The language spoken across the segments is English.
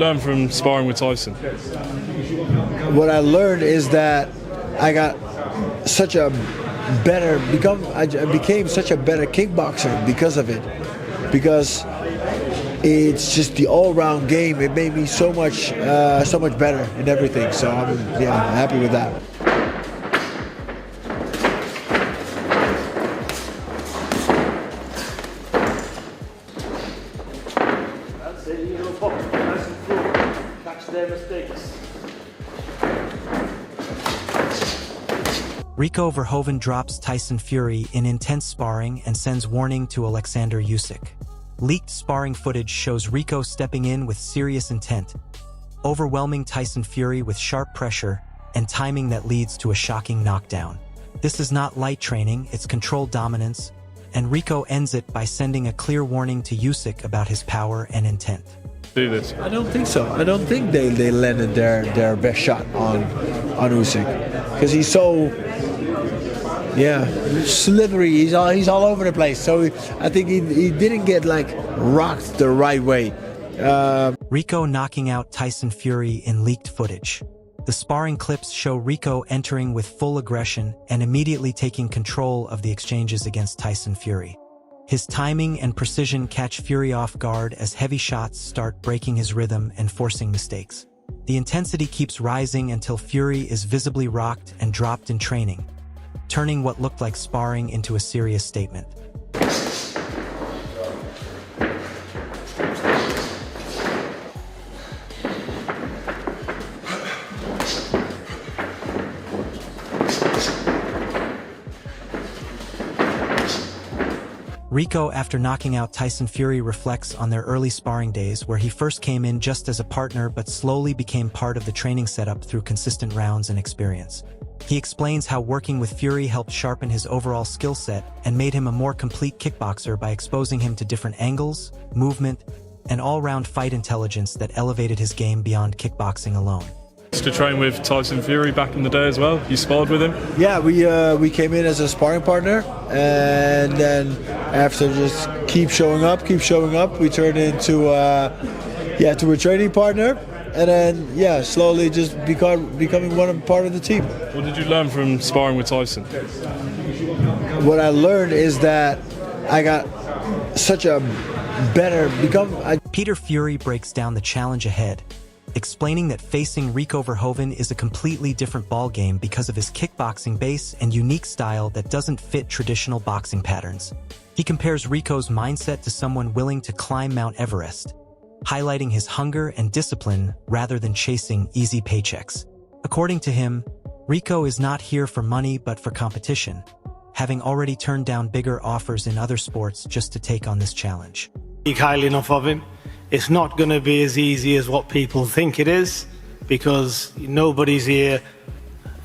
Learn from sparring with Tyson. What I learned is that I got such a I became such a better kickboxer because of it. Because it's just the all-round game. It made me so much better in everything. So I'm happy with that. That's it. You know, Tyson Fury, catch their mistakes. Rico Verhoeven drops Tyson Fury in intense sparring and sends warning to Oleksandr Usyk. Leaked sparring footage shows Rico stepping in with serious intent, overwhelming Tyson Fury with sharp pressure and timing that leads to a shocking knockdown. This is not light training, it's controlled dominance, and Rico ends it by sending a clear warning to Usyk about his power and intent. Do this. I don't think so. I don't think they landed their best shot on Usyk, because he's so slithery. He's all over the place. So I think he didn't get rocked the right way. Rico knocking out Tyson Fury in leaked footage. The sparring clips show Rico entering with full aggression and immediately taking control of the exchanges against Tyson Fury. His timing and precision catch Fury off guard as heavy shots start breaking his rhythm and forcing mistakes. The intensity keeps rising until Fury is visibly rocked and dropped in training, turning what looked like sparring into a serious statement. Rico, after knocking out Tyson Fury, reflects on their early sparring days where he first came in just as a partner but slowly became part of the training setup through consistent rounds and experience. He explains how working with Fury helped sharpen his overall skill set and made him a more complete kickboxer by exposing him to different angles, movement, and all-round fight intelligence that elevated his game beyond kickboxing alone. To train with Tyson Fury back in the day as well. You sparred with him? Yeah, we came in as a sparring partner, and then after just keep showing up, we turned into to a training partner, and then slowly just becoming part of the team. What did you learn from sparring with Tyson? What I learned is that I got such a Peter Fury breaks down the challenge ahead, explaining that facing Rico Verhoeven is a completely different ballgame because of his kickboxing base and unique style that doesn't fit traditional boxing patterns. He compares Rico's mindset to someone willing to climb Mount Everest, highlighting his hunger and discipline rather than chasing easy paychecks. According to him, Rico is not here for money but for competition, having already turned down bigger offers in other sports just to take on this challenge. Speak highly enough of him. It's not going to be as easy as what people think it is, because nobody's here.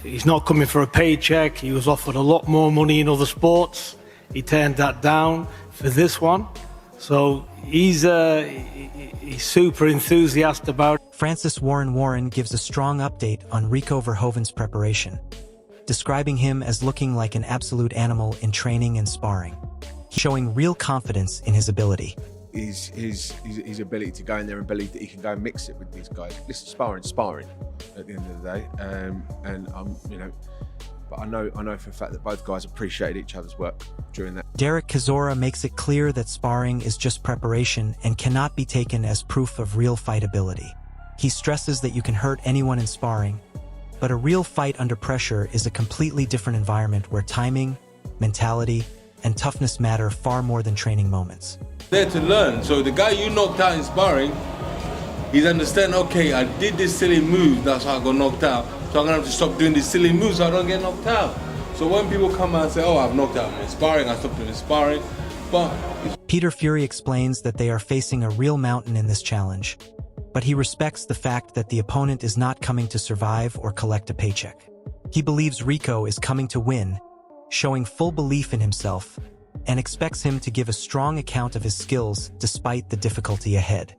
He's not coming for a paycheck. He was offered a lot more money in other sports. He turned that down for this one. So he's super enthusiastic about it. Francis Warren gives a strong update on Rico Verhoeven's preparation, describing him as looking like an absolute animal in training and sparring, showing real confidence in his ability. His ability to go in there and believe that he can go and mix it with these guys. Listen, sparring at the end of the day, but I know for a fact that both guys appreciated each other's work during that. Derek Chisora makes it clear that sparring is just preparation and cannot be taken as proof of real fight ability. He stresses that you can hurt anyone in sparring, but a real fight under pressure is a completely different environment where timing, mentality, and toughness matter far more than training moments. There to learn. So the guy you knocked out in sparring, he's understand, okay, I did this silly move, that's how I got knocked out. So I'm gonna have to stop doing these silly moves so I don't get knocked out. So when people come out and say, oh, I've knocked out in sparring, I stopped doing sparring, but... Peter Fury explains that they are facing a real mountain in this challenge, but he respects the fact that the opponent is not coming to survive or collect a paycheck. He believes Rico is coming to win, showing full belief in himself, and expects him to give a strong account of his skills despite the difficulty ahead.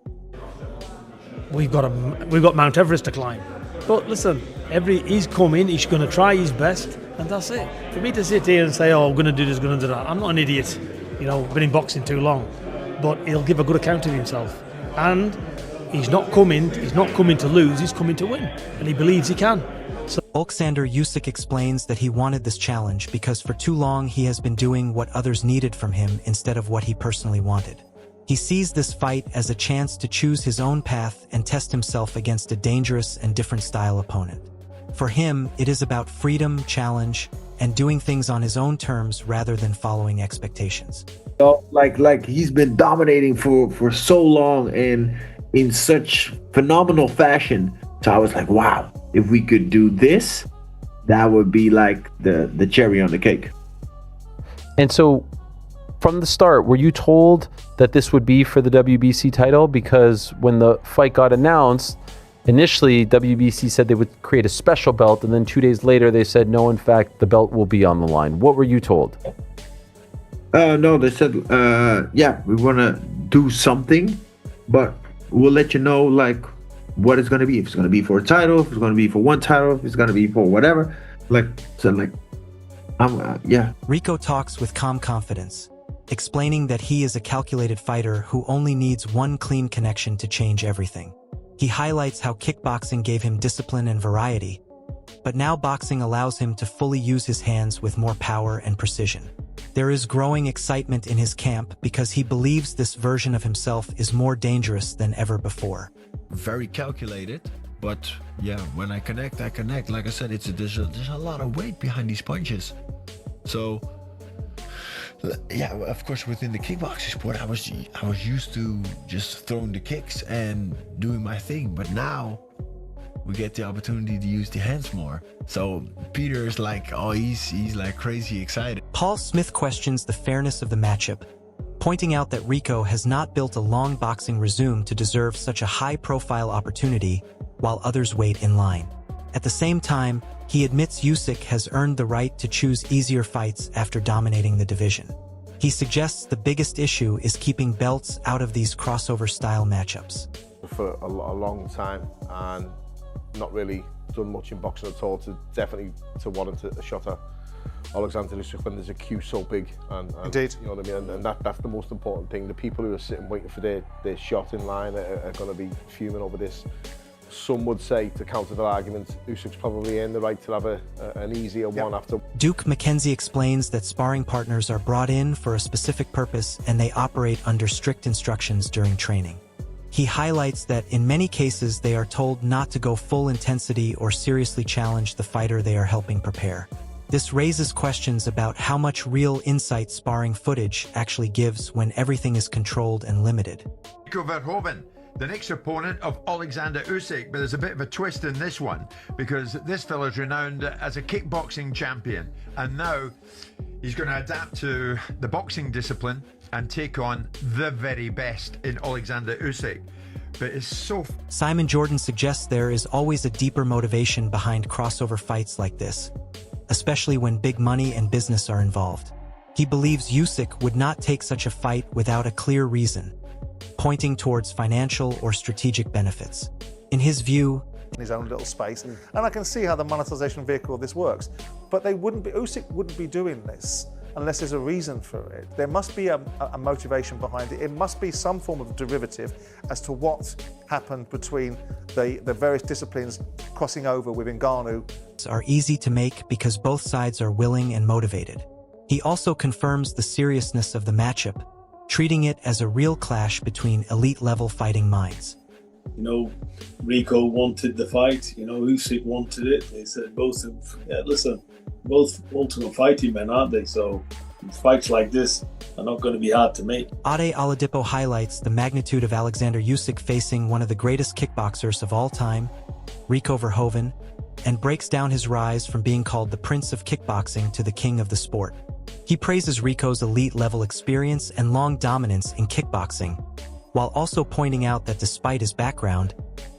We've got Mount Everest to climb. But listen, he's come in, he's going to try his best, and that's it. For me to sit here and say, oh, I'm going to do this, going to do that, I'm not an idiot. Been in boxing too long. But he'll give a good account of himself. And he's not coming to lose, he's coming to win, and he believes he can. So Oleksandr Usyk explains that he wanted this challenge because for too long he has been doing what others needed from him instead of what he personally wanted. He sees this fight as a chance to choose his own path and test himself against a dangerous and different style opponent. For him, it is about freedom, challenge, and doing things on his own terms rather than following expectations. Like he's been dominating for so long and in such phenomenal fashion. So I was like, wow, if we could do this, that would be like the cherry on the cake. And so from the start, were you told that this would be for the WBC title? Because when the fight got announced, initially WBC said they would create a special belt, and then 2 days later they said, no, in fact, the belt will be on the line. What were you told? No, they said, yeah, we want to do something, but we'll let you know like what it's going to be. If it's going to be for a title, if it's going to be for one title, if it's going to be for whatever. Yeah. Rico talks with calm confidence, explaining that he is a calculated fighter who only needs one clean connection to change everything. He highlights how kickboxing gave him discipline and variety, but now boxing allows him to fully use his hands with more power and precision. There is growing excitement in his camp because he believes this version of himself is more dangerous than ever before. Very calculated, but yeah, when I connect, I connect. Like I said, there's a lot of weight behind these punches. So yeah, of course, within the kickboxing sport, I was used to just throwing the kicks and doing my thing, but now we get the opportunity to use the hands more. So Peter is like, oh, he's like crazy excited. Paul Smith questions the fairness of the matchup, pointing out that Rico has not built a long boxing resume to deserve such a high-profile opportunity while others wait in line. At the same time, he admits Usyk has earned the right to choose easier fights after dominating the division. He suggests the biggest issue is keeping belts out of these crossover-style matchups. For a long time, and not really done much in boxing at all to warrant a shot at Oleksandr Usyk when there's a queue so big. And Indeed. You know what I mean? And that's the most important thing. The people who are sitting waiting for their shot in line are going to be fuming over this. Some would say, to counter that argument, Usyk's probably earned the right to have an easier one after. Duke McKenzie explains that sparring partners are brought in for a specific purpose and they operate under strict instructions during training. He highlights that in many cases they are told not to go full intensity or seriously challenge the fighter they are helping prepare. This raises questions about how much real insight sparring footage actually gives when everything is controlled and limited. Rico Verhoeven, the next opponent of Oleksandr Usyk, but there's a bit of a twist in this one because this fella's renowned as a kickboxing champion, and now he's going to adapt to the boxing discipline and take on the very best in Oleksandr Usyk. But it's so... Simon Jordan suggests there is always a deeper motivation behind crossover fights like this, especially when big money and business are involved. He believes Usyk would not take such a fight without a clear reason, pointing towards financial or strategic benefits. In his view, in his own little space, and I can see how the monetization vehicle of this works, but Usyk wouldn't be doing this unless there's a reason for it. There must be a motivation behind it. It must be some form of derivative as to what happened between the various disciplines crossing over with Ngannou. Are easy to make because both sides are willing and motivated. He also confirms the seriousness of the matchup, treating it as a real clash between elite-level fighting minds. You know, Rico wanted the fight, Usyk wanted it. They said both want to fighting men, aren't they? So fights like this are not going to be hard to make. Ade Oladipo highlights the magnitude of Oleksandr Usyk facing one of the greatest kickboxers of all time, Rico Verhoeven, and breaks down his rise from being called the Prince of Kickboxing to the King of the sport. He praises Rico's elite-level experience and long dominance in kickboxing, while also pointing out that despite his background,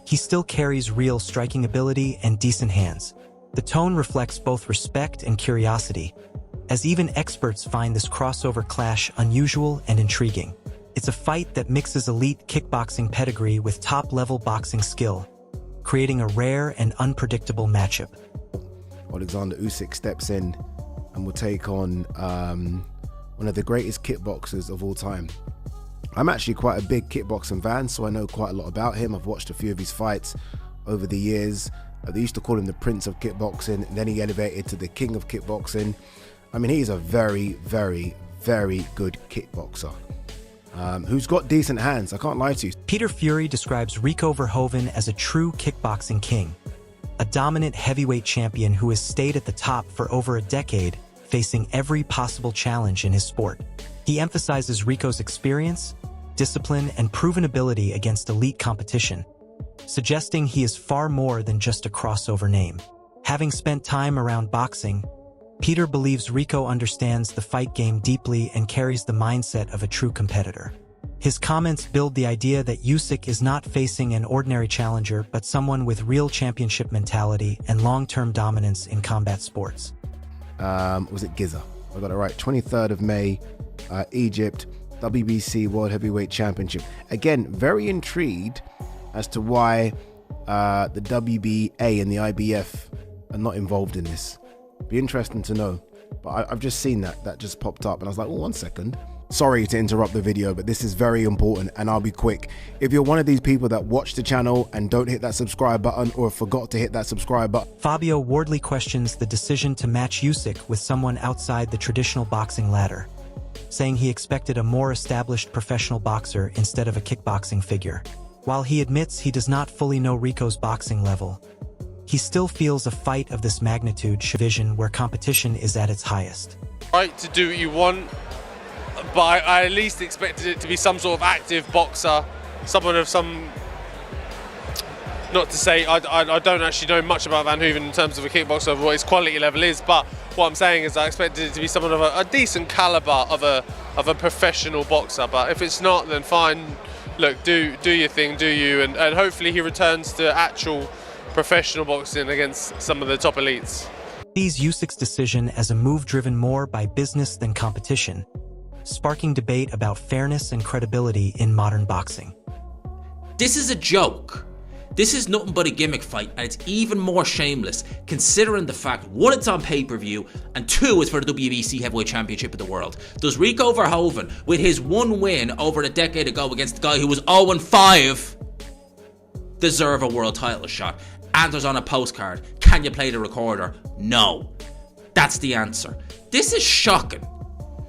he still carries real striking ability and decent hands. The tone reflects both respect and curiosity, as even experts find this crossover clash unusual and intriguing. It's a fight that mixes elite kickboxing pedigree with top-level boxing skill, creating a rare and unpredictable matchup. Oleksandr Usyk steps in and will take on one of the greatest kickboxers of all time. I'm actually quite a big kickboxing fan, so I know quite a lot about him. I've watched a few of his fights over the years. They used to call him the Prince of Kickboxing, and then he elevated to the King of Kickboxing. I mean, he's a very, very, very good kickboxer who's got decent hands, I can't lie to you. Peter Fury describes Rico Verhoeven as a true kickboxing king, a dominant heavyweight champion who has stayed at the top for over a decade, facing every possible challenge in his sport. He emphasizes Rico's experience, discipline, and proven ability against elite competition, suggesting he is far more than just a crossover name. Having spent time around boxing, Peter believes Rico understands the fight game deeply and carries the mindset of a true competitor. His comments build the idea that Usyk is not facing an ordinary challenger, but someone with real championship mentality and long-term dominance in combat sports. Was it Giza? I got it right. 23rd of May, Egypt, WBC World Heavyweight Championship. Again, very intrigued as to why the WBA and the IBF are not involved in this. Be interesting to know. But I've just seen that just popped up, and I was like, oh, 1 second. Sorry to interrupt the video, but this is very important, and I'll be quick. If you're one of these people that watch the channel and don't hit that subscribe button or forgot to hit that subscribe button. Fabio Wardley questions the decision to match Usyk with someone outside the traditional boxing ladder, saying he expected a more established professional boxer instead of a kickboxing figure. While he admits he does not fully know Rico's boxing level, he still feels a fight of this magnitude division where competition is at its highest. Right to do what you want, but I at least expected it to be some sort of active boxer, someone of some... Not to say I don't actually know much about Van Hoeven in terms of a kickboxer, of what his quality level is, but what I'm saying is I expected it to be someone of a decent caliber of a professional boxer. But if it's not, then fine. Look, do your thing, do you, and hopefully he returns to actual professional boxing against some of the top elites. Sees Usyk's decision as a move driven more by business than competition, sparking debate about fairness and credibility in modern boxing. This is a joke. This is nothing but a gimmick fight, and it's even more shameless considering the fact, one, it's on pay-per-view, and two, it's for the WBC Heavyweight Championship of the world. Does Rico Verhoeven, with his one win over a decade ago against the guy who was 0-5, deserve a world title shot? Answers on a postcard. Can you play the recorder? No. That's the answer. This is shocking.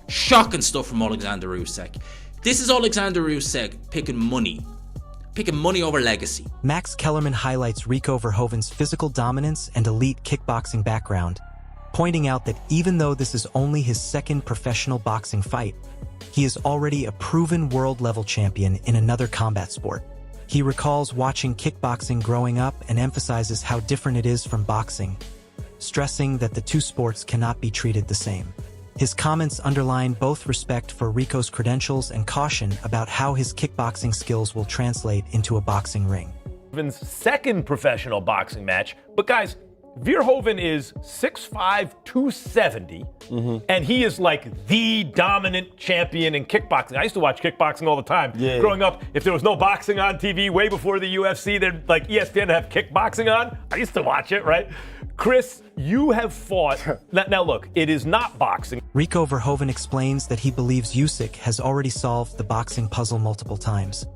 Shocking stuff from Oleksandr Usyk. This is Oleksandr Usyk picking money over legacy. Max Kellerman highlights Rico Verhoeven's physical dominance and elite kickboxing background, pointing out that even though this is only his second professional boxing fight, he is already a proven world-level champion in another combat sport. He recalls watching kickboxing growing up and emphasizes how different it is from boxing, stressing that the two sports cannot be treated the same. His comments underline both respect for Rico's credentials and caution about how his kickboxing skills will translate into a boxing ring. Verhoeven's second professional boxing match, but guys, Verhoeven is 6'5", 270, and he is like the dominant champion in kickboxing. I used to watch kickboxing all the time. Growing up, if there was no boxing on TV way before the UFC, they'd like ESPN have kickboxing on. I used to watch it, right? Chris, you have fought. Now look, it is not boxing. Rico Verhoeven explains that he believes Usyk has already solved the boxing puzzle multiple times,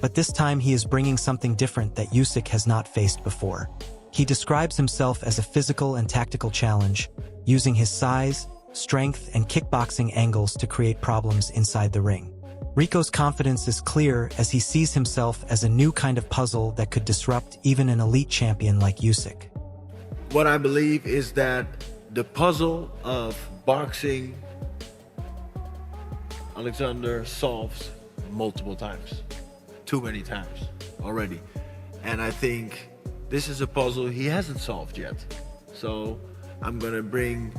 but this time he is bringing something different that Usyk has not faced before. He describes himself as a physical and tactical challenge, using his size, strength, and kickboxing angles to create problems inside the ring. Rico's confidence is clear as he sees himself as a new kind of puzzle that could disrupt even an elite champion like Usyk. What I believe is that the puzzle of boxing, Oleksandr solves multiple times. Too many times already. And I think this is a puzzle he hasn't solved yet. So I'm gonna bring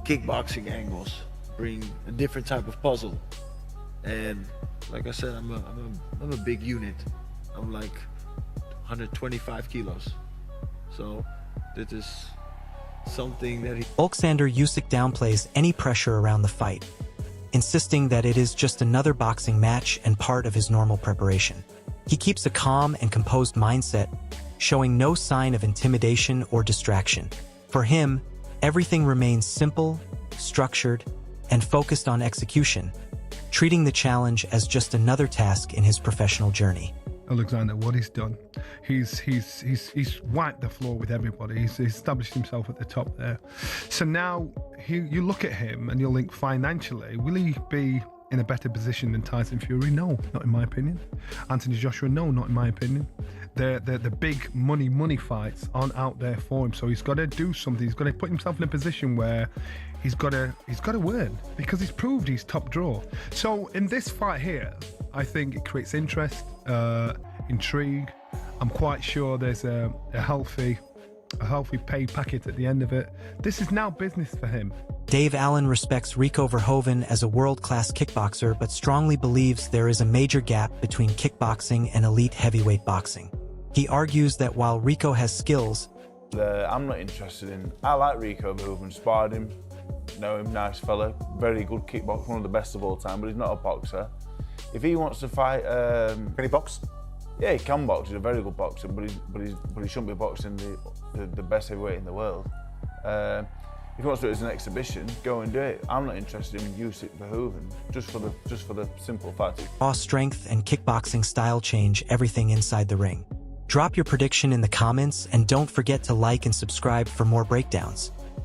kickboxing angles, bring a different type of puzzle. And like I said, I'm a big unit. I'm like 125 kilos. So that is something that Oleksandr Usyk downplays any pressure around the fight, insisting that it is just another boxing match and part of his normal preparation. He keeps a calm and composed mindset, showing no sign of intimidation or distraction. For him, everything remains simple, structured, and focused on execution, treating the challenge as just another task in his professional journey. Oleksandr, what he's done, he's wiped the floor with everybody. He's established himself at the top there. So now you look at him and you link financially. Will he be in a better position than Tyson Fury? No, not in my opinion. Anthony Joshua? No, not in my opinion. The big money fights aren't out there for him. So he's got to do something. He's got to put himself in a position where he's got to win, because he's proved he's top draw. So in this fight here, I think it creates interest, intrigue. I'm quite sure there's a healthy pay packet at the end of it. This is now business for him. Dave Allen respects Rico Verhoeven as a world-class kickboxer, but strongly believes there is a major gap between kickboxing and elite heavyweight boxing. He argues that while Rico has skills, I'm not interested in. I like Rico Verhoeven, sparred him, know him, nice fella, very good kickboxer, one of the best of all time, but he's not a boxer. If he wants to fight, can he box? Yeah, he can box. He's a very good boxer, but he shouldn't be boxing the best heavyweight in the world. If he wants to do it as an exhibition, go and do it. I'm not interested in Usyk Verhoeven, just for the simple fact. Raw strength and kickboxing style change everything inside the ring. Drop your prediction in the comments and don't forget to like and subscribe for more breakdowns.